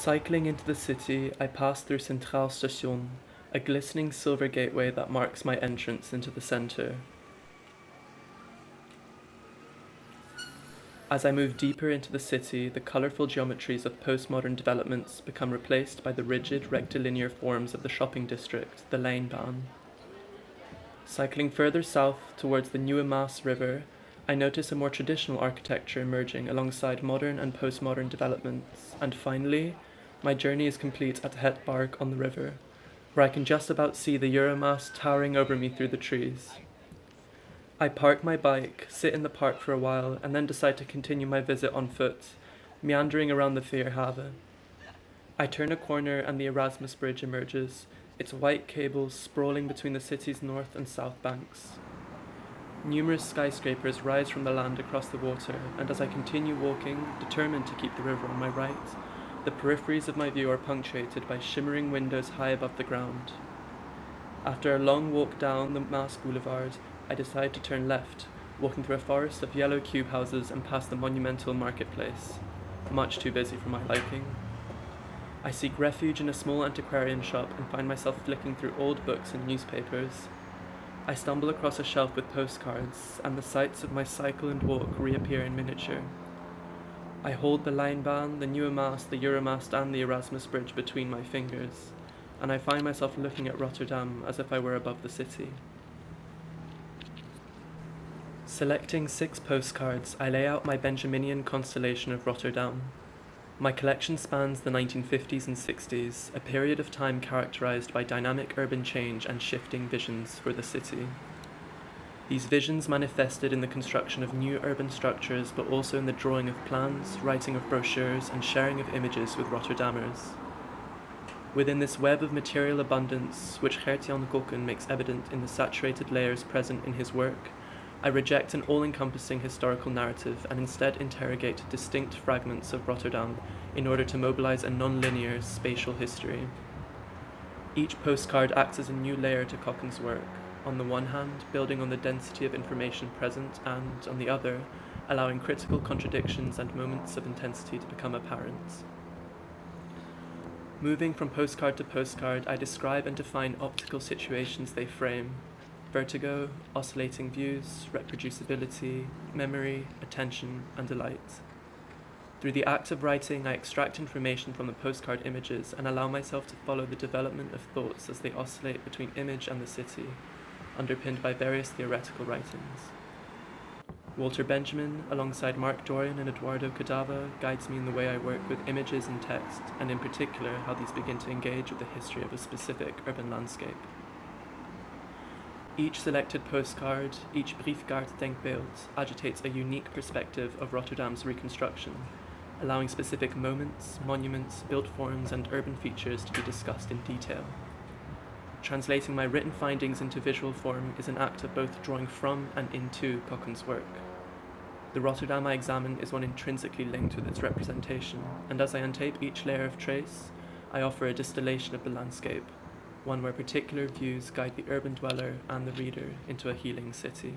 Cycling into the city, I pass through Centraal Station, a glistening silver gateway that marks my entrance into the centre. As I move deeper into the city, the colourful geometries of postmodern developments become replaced by the rigid rectilinear forms of the shopping district, the Lijnbaan. Cycling further south towards the Nieuwe Maas River, I notice a more traditional architecture emerging alongside modern and postmodern developments, and finally, my journey is complete at Het Park on the river, where I can just about see the Euromast towering over me through the trees. I park my bike, sit in the park for a while, and then decide to continue my visit on foot, meandering around the Veerhaven. I turn a corner and the Erasmus Bridge emerges, its white cables sprawling between the city's north and south banks. Numerous skyscrapers rise from the land across the water, and as I continue walking, determined to keep the river on my right, the peripheries of my view are punctuated by shimmering windows high above the ground. After a long walk down the Maas Boulevard, I decide to turn left, walking through a forest of yellow cube houses and past the monumental marketplace, much too busy for my liking. I seek refuge in a small antiquarian shop and find myself flicking through old books and newspapers. I stumble across a shelf with postcards, and the sights of my cycle and walk reappear in miniature. I hold the Lijnbaan, the Nieuwe Maas, the Euromast and the Erasmus Bridge between my fingers, and I find myself looking at Rotterdam as if I were above the city. Selecting 6 postcards, I lay out my Benjaminian constellation of Rotterdam. My collection spans the 1950s and 60s, a period of time characterized by dynamic urban change and shifting visions for the city. These visions manifested in the construction of new urban structures, but also in the drawing of plans, writing of brochures, and sharing of images with Rotterdammers. Within this web of material abundance, which Gert-Jan Gokken makes evident in the saturated layers present in his work, I reject an all-encompassing historical narrative and instead interrogate distinct fragments of Rotterdam in order to mobilize a non-linear spatial history. Each postcard acts as a new layer to Gokken's work, on the one hand, building on the density of information present and, on the other, allowing critical contradictions and moments of intensity to become apparent. Moving from postcard to postcard, I describe and define optical situations they frame: vertigo, oscillating views, reproducibility, memory, attention, and delight. Through the act of writing, I extract information from the postcard images and allow myself to follow the development of thoughts as they oscillate between image and the city, underpinned by various theoretical writings. Walter Benjamin, alongside Mark Dorian and Eduardo Cadava, guides me in the way I work with images and text, and in particular how these begin to engage with the history of a specific urban landscape. Each selected postcard, each briefkaart-denkbeeld, agitates a unique perspective of Rotterdam's reconstruction, allowing specific moments, monuments, built forms, and urban features to be discussed in detail. Translating my written findings into visual form is an act of both drawing from and into Gokken's work. The Rotterdam I examine is one intrinsically linked with its representation, and as I untape each layer of trace, I offer a distillation of the landscape, one where particular views guide the urban dweller and the reader into a healing city.